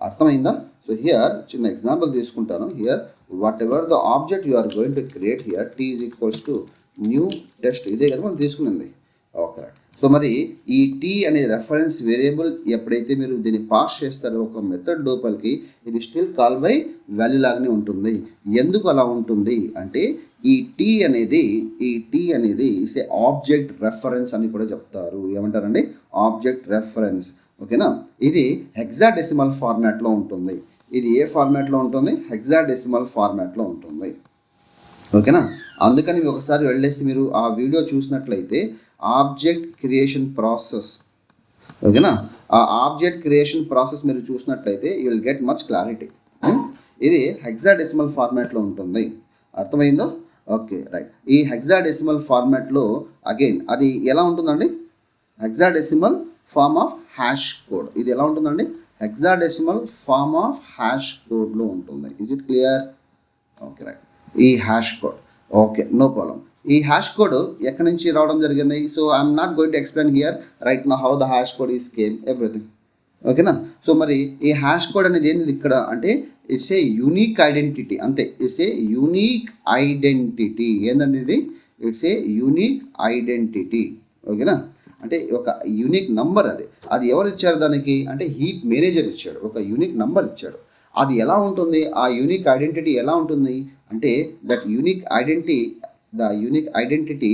అర్థమైందా? సో హియర్ చిన్న ఎగ్జాంపుల్ తీసుకుంటాను. Here whatever the object you are going to create, here T is equals to new test. ఇదే కదా మనం తీసుకునింది. ఓకే. సో మరి ఈ టీ అనే రెఫరెన్స్ వేరియబుల్ ఎప్పుడైతే మీరు దీన్ని పాస్ చేస్తారో ఒక మెథడ్ లోపలికి, ఇది స్టిల్ కాల్ బై వాల్యూ లాగానే ఉంటుంది. ఎందుకు అలా ఉంటుంది అంటే ఈ టీ అనేది ఇస్ ఏ ఆబ్జెక్ట్ రెఫరెన్స్ అని కూడా చెప్తారు. ఏమంటారండి? Object reference. ఓకేనా? ఇది హెక్సాడెసిమల్ ఫార్మాట్లో ఉంటుంది. ఇది ఏ ఫార్మాట్లో ఉంటుంది? హెక్సాడెసిమల్ ఫార్మాట్లో ఉంటుంది. ఓకేనా? అందుకని ఒకసారి వెళ్ళేసి మీరు ఆ వీడియో చూసినట్లయితే ఆబ్జెక్ట్ క్రియేషన్ ప్రాసెస్, ఓకేనా, ఆ ఆబ్జెక్ట్ క్రియేషన్ ప్రాసెస్ మీరు చూసినట్లయితే you will get much clarity. ఇది హెక్సాడెసిమల్ ఫార్మాట్లో ఉంటుంది, అర్థమైందో? Okay right. ఈ హెక్సాడెసిమల్ ఫార్మాట్లో అగైన్ అది ఎలా ఉంటుందండి? Hexadecimal form of hash code. ఇది ఎలా ఉంటుందండి? హెక్సాడెసిమల్ ఫార్మ్ ఆఫ్ హ్యాష్ కోడ్లో ఉంటుంది. Is it clear? Okay right. ఈ hash code, okay no problem. ఈ హ్యాష్ కోడ్ ఎక్కడి నుంచి రావడం జరిగింది? So I'm not going to explain here right now how the hash code is came everything, ఓకేనా. సో మరి ఈ హ్యాష్ కోడ్ అనేది ఏంది ఇక్కడ అంటే ఇట్స్ ఏ యూనిక్ ఐడెంటిటీ, అంతే. It's a unique identity. ఏంటంటే ఇది ఇట్స్ ఏ యూనిక్ ఐడెంటిటీ, ఓకేనా. అంటే ఒక యూనిక్ నంబర్. అది ఎవరు ఇచ్చారు దానికి అంటే హీప్ మేనేజర్ ఇచ్చాడు, ఒక యూనిక్ నంబర్ ఇచ్చాడు. అది ఎలా ఉంటుంది? ఆ యూనిక్ ఐడెంటిటీ ఎలా ఉంటుంది అంటే that unique identity, the unique identity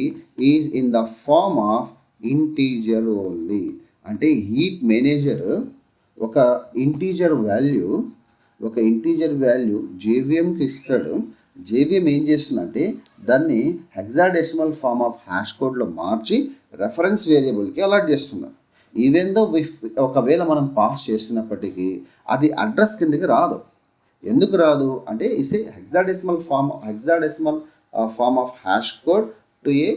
is in the form of integer only. అంటే హీప్ మేనేజర్ ఒక ఇంటీజర్ వాల్యూ జేవిఎంకి ఇస్తాడు. జేవిఎం ఏం చేస్తుందంటే దాన్ని హెక్సాడెసిమల్ ఫార్మ్ ఆఫ్ హ్యాష్ కోడ్లో మార్చి రెఫరెన్స్ వేరియబుల్కి అలాట్ చేస్తున్నాం. ఈవెన్ దో ఒకవేళ మనం పాస్ చేస్తున్నప్పటికీ అది అడ్రస్ కిందకి రాదు. ఎందుకు రాదు అంటే it's a hexadecimal form of hash code to a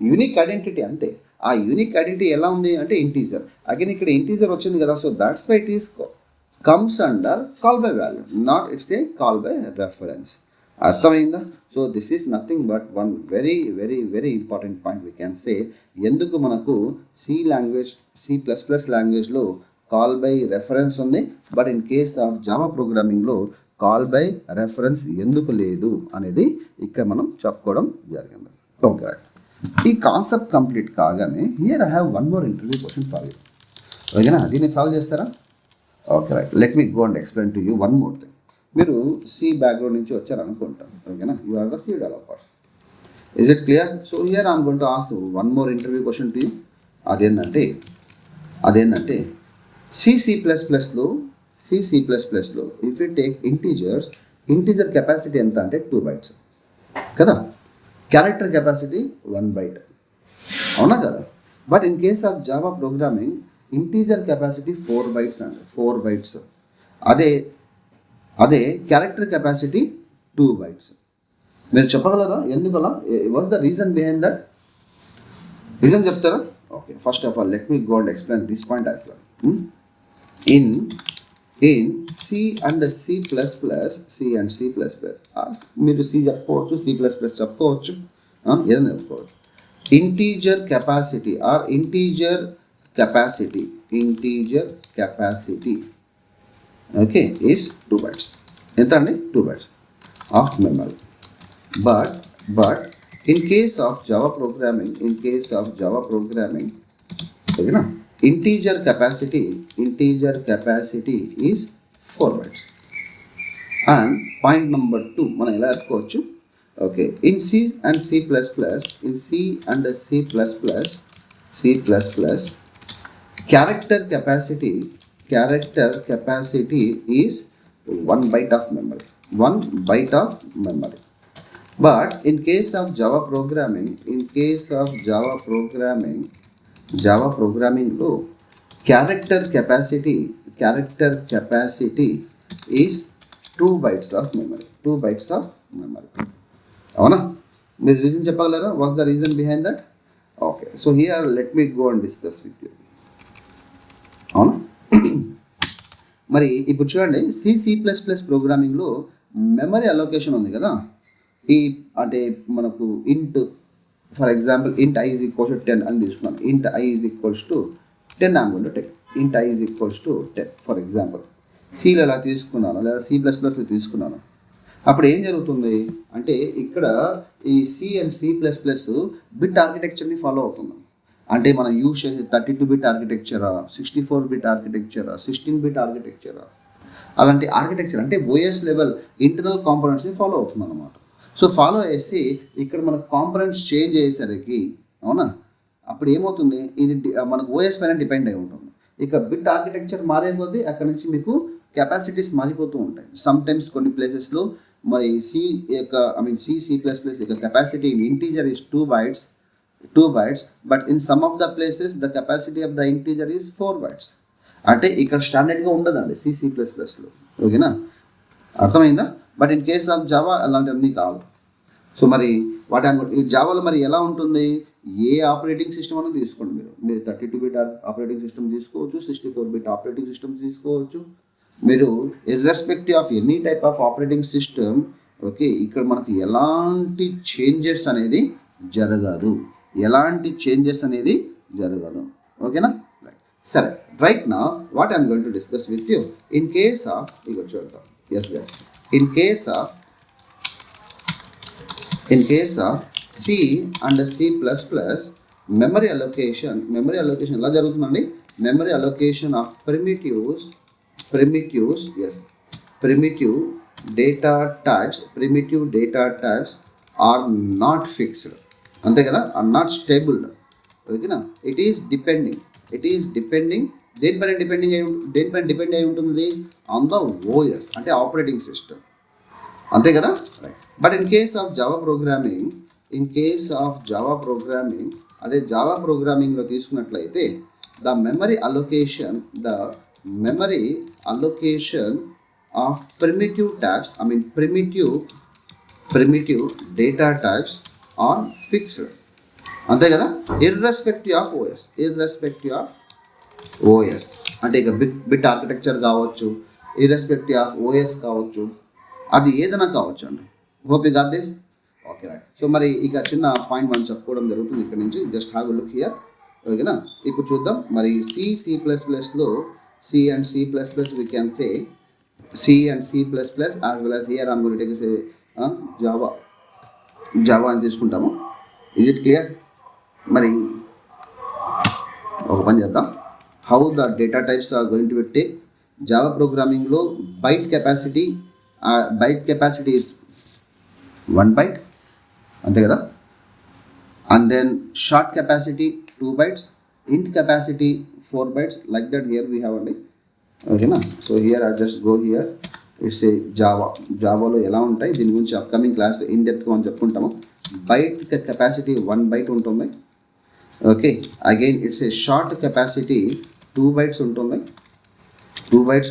unique identity, అంతే. ఆ యూనిక్ ఐడెంటిటీ ఎలా ఉంది అంటే ఇంటీజర్. అగైన్ ఇక్కడ ఇంటీజర్ వచ్చింది కదా, so that's why it is comes under call by value, not it's a call by reference. అర్థమైందా? So this is nothing but one very very very important point we can say. ఎందుకు మనకు C++ లాంగ్వేజ్లో కాల్ బై రెఫరెన్స్ ఉంది, but in case of Java ప్రోగ్రామింగ్లో కాల్ బై రెఫరెన్స్ ఎందుకు లేదు అనేది ఇక్కడ మనం చెప్పుకోవడం జరిగింది. Okay right. ఈ కాన్సెప్ట్ కంప్లీట్ కాగానే here I have one more interview question for you, ఓకేనా. దీన్ని సాల్వ్ చేస్తారా? Okay right. Let me go and explain to you one more thing. మీరు సి బ్యాక్గ్రౌండ్ నుంచి వచ్చారనుకుంటాం, ఓకేనా. You are the C developer. Is it clear? So here I'm going to ask one more interview question to you. అదేంటంటే C++లో if you take integer capacity ఎంత అంటే 2 bytes కదా, క్యారెక్టర్ కెపాసిటీ 1 byte, అవునా కదా. But in case of Java programming integer capacity 4 bytes అండి, 4 bytes. అదే క్యారెక్టర్ కెపాసిటీ 2 bytes. మీరు చెప్పగలరా ఎందుకలా? What's the reason behind that? Reason చెప్తారా? Okay, first of all let me go and explain this point as well. in C and C++, మీరు C చెప్పవచ్చు, C++ చెప్పవచ్చు, ఏదైనా చెప్పుకోవచ్చు. Integer capacity okay is 2 bytes. ఎంత అండి? 2 bytes of memory. But in case of Java programming ఓకేనా, integer capacity is 4 bytes. And point number 2 మనం ఎలా చెప్పుకోవచ్చు? Okay, in C and C++, character capacity is 1 byte of memory. But in case of Java programming, low character capacity is 2 bytes of memory. అవునా? మీరు రీజన్ చెప్పగలరా? Watts the reason behind that? Okay, so here let me go and discuss with you. అవునా? మరి ఇప్పుడు చూడండి, C++ ప్రోగ్రామింగ్లో మెమరీ అలోకేషన్ ఉంది కదా. అంటే మనకు ఇంట్, ఫర్ ఎగ్జాంపుల్ ఇంట్ i is equals to 10 అని తీసుకున్నాను. ఇంట్ i is equals to 10 I'm going to take. ఇంట్ i is equals to 10 for example. Cలో ఎలా తీసుకున్నాను లేదా C++లో తీసుకున్నాను. అప్పుడు ఏం జరుగుతుంది అంటే ఇక్కడ ఈ C and C++ బిట్ ఆర్కిటెక్చర్ని ఫాలో అవుతుంది. అంటే మనం యూజ్ చేసే 32-bit ఆర్కిటెక్చరా, 64-bit ఆర్కిటెక్చరా, 16-bit ఆర్కిటెక్చరా, అలాంటి ఆర్కిటెక్చర్ అంటే OS లెవెల్ ఇంటర్నల్ కాంపోనెంట్స్ని ఫాలో అవుతుంది అన్నమాట. సో ఫాలో చేసి ఇక్కడ మన కాంపోనెంట్స్ చేంజ్ అయ్యేసరికి, అవునా, అప్పుడు ఏమవుతుంది, ఇది మనకు OS పైన డిపెండ్ అయి ఉంటుంది. ఇక బిట్ ఆర్కిటెక్చర్ మారే కొద్దీ అక్కడ నుంచి మీకు కెపాసిటీస్ మారిపోతూ ఉంటాయి. సమ్ టైమ్స్ కొన్ని ప్లేసెస్లో మరి సి యొక్క C++ యొక్క capacity in integer is 2 bytes, but in some of the places the capacity of the integer is 4 bytes. అంటే ఇక్కడ స్టాండర్డ్గా ఉండదండి C++లో. ఓకేనా, అర్థమైందా? But in case of Java అలాంటివన్నీ కాదు. సో మరి ఈ జావాలో మరి ఎలా ఉంటుంది? ఏ ఆపరేటింగ్ సిస్టమ్ అనేది తీసుకోండి, మీరు 32-bit ఆపరేటింగ్ సిస్టమ్ తీసుకోవచ్చు, 64-bit ఆపరేటింగ్ సిస్టమ్ తీసుకోవచ్చు. మీరు irrespective of any type of operating system, okay, ఇక్కడ మనకు ఎలాంటి చేంజెస్ అనేది జరగదు, ఓకేనా? రైట్, సరే. రైట్ నా what I'm going to discuss with you in case of, ఇక చూద్దాం. Yes guys, in case of C and C++, memory allocation ఎలా జరుగుతుందండి? Memory allocation of primitive data types are not fixed. అంతే కదా, ఆర్ నాట్ స్టేబుల్. ఓకేనా, ఇట్ ఈస్ డిపెండింగ్ దేనిపైన డిపెండ్ అయి ఉంటుంది? ఆన్ ద ఓఎస్, అంటే ఆపరేటింగ్ సిస్టమ్. అంతే కదా, right. But in case of Java programming, అదే జావా ప్రోగ్రామింగ్లో తీసుకున్నట్లయితే the memory allocation of primitive data types are fixed. అంతే కదా, ఇర్రెస్పెక్టివ్ ఆఫ్ ఓఎస్. అంటే ఇక బిట్ ఆర్కిటెక్చర్ కావచ్చు, ఇర్రెస్పెక్టివ్ ఆఫ్ ఓఎస్ కావచ్చు, అది ఏదైనా కావచ్చు అండి. Hope you got this. Okay, right. So మరి ఇక చిన్న పాయింట్ మనం చెప్పుకోవడం జరుగుతుంది ఇక్కడ నుంచి. Just have a look here. ఓకేనా, ఇప్పుడు చూద్దాం. మరి C++లో C and C++ we can say C and C++ as well as here I'm going to take say Java అని తీసుకుంటాము. Is it clear? మరి ఒక పని చేద్దాం. How the data types are going to take Java ప్రోగ్రామింగ్లో బైట్ కెపాసిటీ ఇస్ 1 byte, అంతే కదా. And then short capacity 2 bytes, int capacity 4 bytes, like that here we have only. ఓకేనా, so here I just go here. It's a జావాలో ఎలా ఉంటాయి దీని గురించి అప్కమింగ్ క్లాస్లో ఇన్ డెప్త్గా మనం చెప్పుకుంటాము. బైట్ కెపాసిటీ 1 byte ఉంటుంది. Okay, again it's a short capacity 2 bytes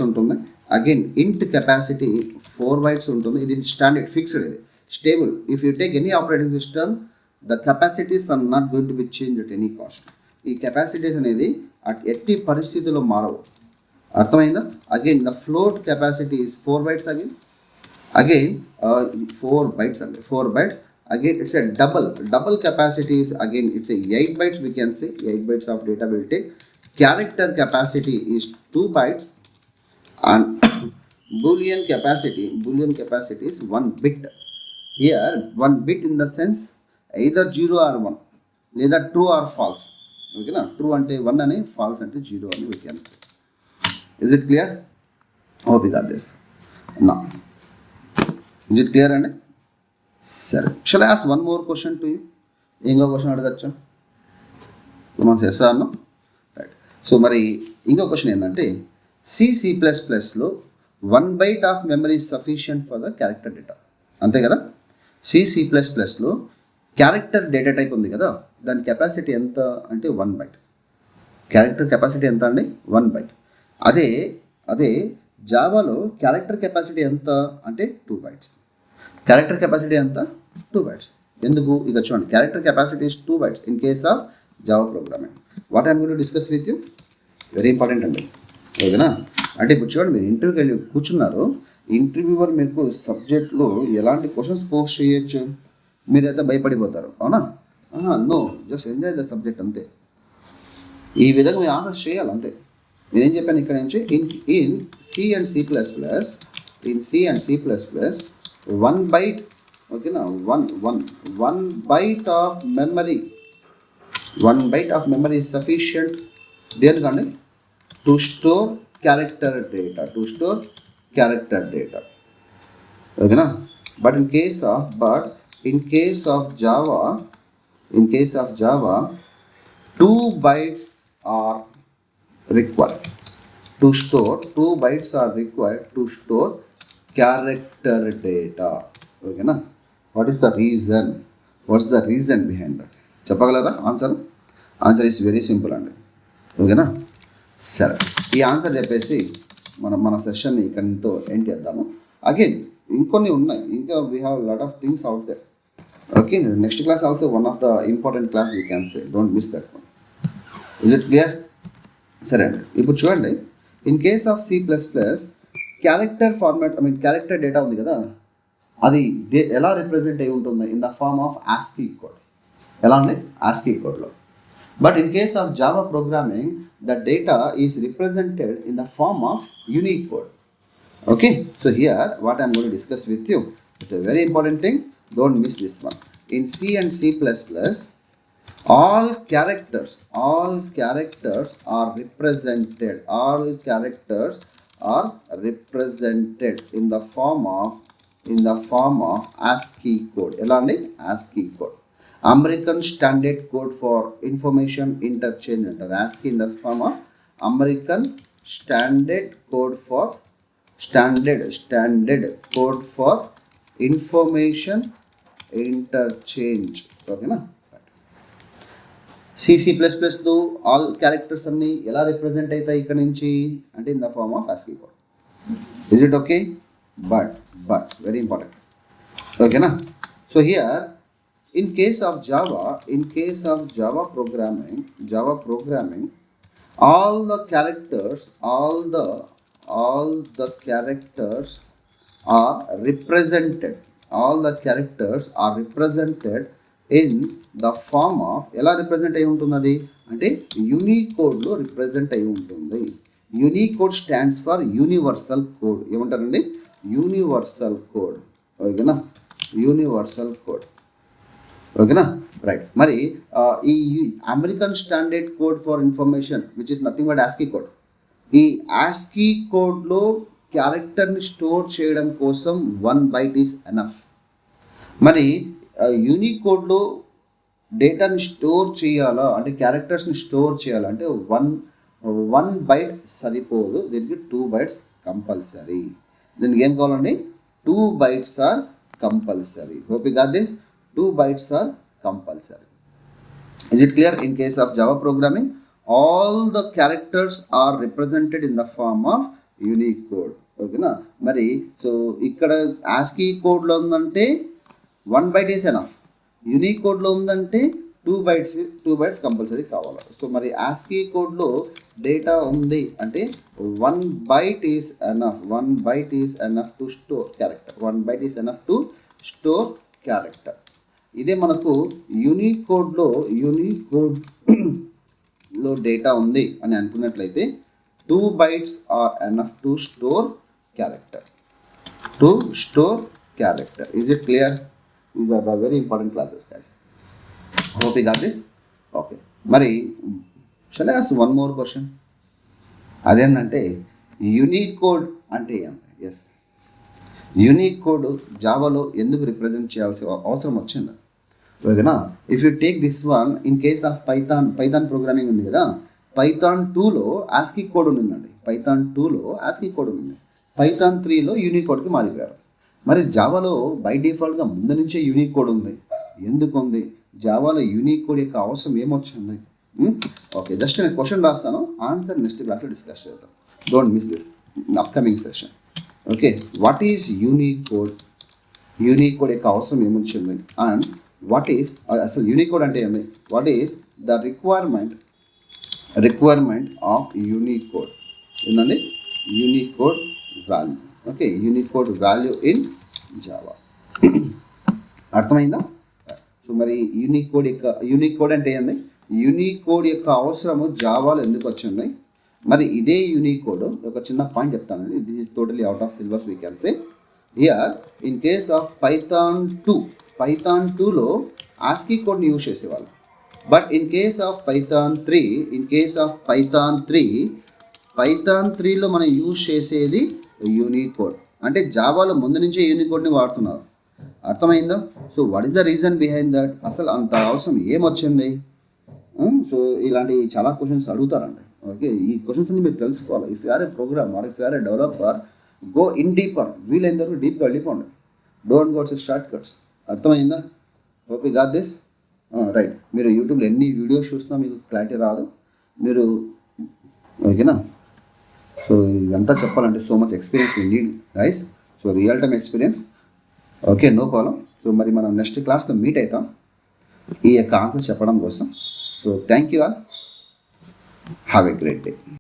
ఉంటుంది. అగైన్ ఇంట్ కెపాసిటీ 4 bytes ఉంటుంది. ఇది స్టాండర్డ్ ఫిక్స్డ్, ఇది stable. If you take any operating system the capacities are not going to be change at any cost. ఈ కెపాసిటీస్ అనేది ఎట్టి పరిస్థితుల్లో మారవు. అర్థమైందా? Again the float capacity is 4 bytes again 4 bytes అండి, 4 bytes. Again it's a double capacity is again it's a 8 bytes, we can say 8 bytes of data will take. Character capacity is 2 bytes and boolean capacity is 1 bit. Here 1 bit in the sense either 0 or 1, లేదా true or false. ఓకేనా, ట్రూ అంటే 1 అని, ఫాల్స్ అంటే 0 అని we can say. Is it clear? Hope you got this. Now is it clear అండి? సరే, shall I ask one more question to you? ఇంకో క్వశ్చన్ అడగచ్చా? మనం చేస్తాను. రైట్. సో మరి ఇంకో క్వశ్చన్ ఏంటంటే C++లో 1 byte of memory sufficient for the character data. అంతే కదా, C++లో క్యారెక్టర్ డేటా టైప్ ఉంది కదా, దాని కెపాసిటీ ఎంత అంటే 1 byte. క్యారెక్టర్ కెపాసిటీ ఎంత అండి? 1 byte. అదే జావాలో క్యారెక్టర్ కెపాసిటీ ఎంత అంటే 2 bytes. క్యారెక్టర్ కెపాసిటీ ఎంత? 2 bytes. ఎందుకు? ఇక చూడండి, character capacity is 2 bytes in case of Java programming. What I'm going to discuss with you, very important అండి. ఓకేనా, అంటే ఇప్పుడు చూడండి, మీరు ఇంటర్వ్యూకి వెళ్ళి కూర్చున్నారు, ఇంటర్వ్యూవర్ మీకు సబ్జెక్ట్లో ఎలాంటి క్వశ్చన్స్ పోస్ట్ చేయొచ్చు, మీరైతే భయపడిపోతారు. అవునా? No, just enjoy the subject అంతే. ఈ విధంగా మీరు ఆన్సర్స్ చేయాలి అంతే. నేనేం చెప్పాను ఇక్కడ నుంచి, in C and C++, 1 byte, ఓకేనా, 1 byte of memory, 1 byte of memory is sufficient దేనికండి? To store character data. ఓకేనా, but in case of Java 2 bytes are required to store 2 bytes are required to store character data. ఓకేనా, what is the reason, what's the reason behind that చెప్పగలరా? ఆన్సర్ ఈస్ వెరీ సింపుల్ అండి. ఓకేనా, సరే ఈ ఆన్సర్ చెప్పేసి మన సెషన్ని ఇక్కడితో ఎండ్ చేద్దాము. అగైన్ ఇంకొన్ని ఉన్నాయి, ఇంకా we have lot of things out there. Okay, next class also one of the important class we can say, don't miss that one. Is it clear? సరే అండి, ఇప్పుడు చూడండి, in case of C++, character format, character data ఉంది కదా, అది ఎలా రిప్రజెంట్ అయి ఉంటుంది? In the form of ASCII code. ఎలా అండి? ASCII కోడ్లో. But in case of Java programming, the data is represented in the form of Unicode. Okay, so here what I am going to discuss with you, it's a very important thing, don't miss this one. In C and C++, all characters are represented in the form of ASCII code. ఎలా అండి? ASCII code. American Standard Code for Information Interchange అంటారు. ASCII in the form of American Standard Code for Information Interchange. ఓకేనా? C++లో ఆల్ క్యారెక్టర్స్ అన్ని ఎలా రిప్రజెంట్ అవుతాయి ఇక్కడ నుంచి అంటే in the form of ASCII code. Is it okay? But very important. ఓకేనా? So here in case of Java programming, all the characters are represented in the form of, ఎలా రిప్రజెంట్ అయి ఉంటుంది అది అంటే యూనిక్ కోడ్లో రిప్రజెంట్ అయి ఉంటుంది. Unicode stands for universal code. ఏమంటారండి? Universal code. ఓకేనా, యూనివర్సల్ కోడ్. ఓకేనా, రైట్. మరి ఈ American standard code for information which is nothing but ASCII code. ఈ ASCII కోడ్లో క్యారెక్టర్ని స్టోర్ చేయడం కోసం 1 byte ఈస్ ఎనఫ్. మరి యూనిక్ కోడ్లో డేటాని స్టోర్ చేయాలా అంటే క్యారెక్టర్స్ని స్టోర్ చేయాలంటే 1 byte సరిపోదు, దీనికి 2 bytes కంపల్సరీ. దీనికి ఏం కావాలండి? 2 bytes are compulsory. Hope you got this. 2 bytes are compulsory. Is it clear? In case of Java programming, all the characters are represented in the form of unique code. ఓకేనా, మరి సో ఇక్కడ ASCII కోడ్లో ఉందంటే 1 byte is enough. యూనిక్ కోడ్లో ఉందంటే 2 bytes కంపల్సరీ కావాలి. సో మరి ASCII కోడ్లో డేటా ఉంది అంటే 1 byte is enough. 1 byte is enough to store character. 1 byte is enough to store character. ఇదే మనకు యూనిక్ కోడ్లో డేటా ఉంది అని అనుకున్నట్లయితే 2 bytes are enough to store character. Is it clear? These are the very important classes, guys. Hope you got this. Okay, మరి shall I ask one more question? అదేంటంటే యూనిక్ కోడ్ అంటే ఏంటి? ఎస్, యూనిక్ కోడ్ జావాలో ఎందుకు రిప్రజెంట్ చేయాల్సిన అవసరం వచ్చింది? ఓకేనా, if you take this one, in case of Python programming ఉంది కదా, Python 2లో ASCII కోడ్ ఉందండి. Python 2లో ASCII కోడ్ ఉంది. Python 3లో యూనిక్ కోడ్కి మారిపోయారు. మరి జావాలో బై డిఫాల్ట్గా ముందు నుంచే యూనిక్ కోడ్ ఉంది. ఎందుకు ఉంది? జావాలో యూనిక్ కోడ్ యొక్క అవసరం ఏమొచ్చింది? ఓకే, జస్ట్ నేను క్వశ్చన్ రాస్తాను, ఆన్సర్ నెక్స్ట్ క్లాస్లో డిస్కస్ చేద్దాం. Don't miss this upcoming session. Okay, what is Unicode? Unicode యొక్క అవసరం ఏమొచ్చింది? అండ్ వాట్ ఈస్ అసలు యూనిక్ కోడ్ అంటే ఏంది? What is the requirement of Unicode? ఏంటండి? Unicode value. Okay, Unicode value in Java. అర్థమైందా? సో మరి యూనిక్ కోడ్ అంటే ఏంది? యూనిక్ కోడ్ యొక్క అవసరము జావాలో ఎందుకు వచ్చింది? మరి ఇదే యూనిక్ కోడ్ ఒక చిన్న పాయింట్ చెప్తానండి. This is totally out of syllabus we can say. Here in case of Python 2లో ASCII కోడ్ని యూజ్ చేసేవాళ్ళు. But in case of Python 3లో మనం యూజ్ చేసేది యూనిక్ కోడ్. అంటే జావాలో ముందు నుంచే యూనిక్ కోడ్ని వాడుతున్నారు. అర్థమైందా? So what is the reason behind that? అసలు అంత అవసరం ఏమొచ్చింది? సో ఇలాంటి చాలా క్వశ్చన్స్ అడుగుతారండి. ఓకే, ఈ క్వశ్చన్స్ అన్ని మీరు తెలుసుకోవాలి. If you are a programmer, if you are a developer, go in deeper, వీలైనందరూ డీప్గా వెళ్ళిపోండి. Don't go to shortcuts. అర్థమైందా? Okay, got this right. మీరు యూట్యూబ్లో ఎన్ని వీడియోస్ చూసినా మీకు క్లారిటీ రాదు. మీరు ఓకేనా? సో ఇదంతా చెప్పాలంటే so much experience you need guys. So real time experience. Okay, no problem. So మరి మనం నెక్స్ట్ క్లాస్లో మీట్ అవుతాం ఈ యొక్క ఆన్సర్స్ చెప్పడం కోసం. So thank you all. Have a great day.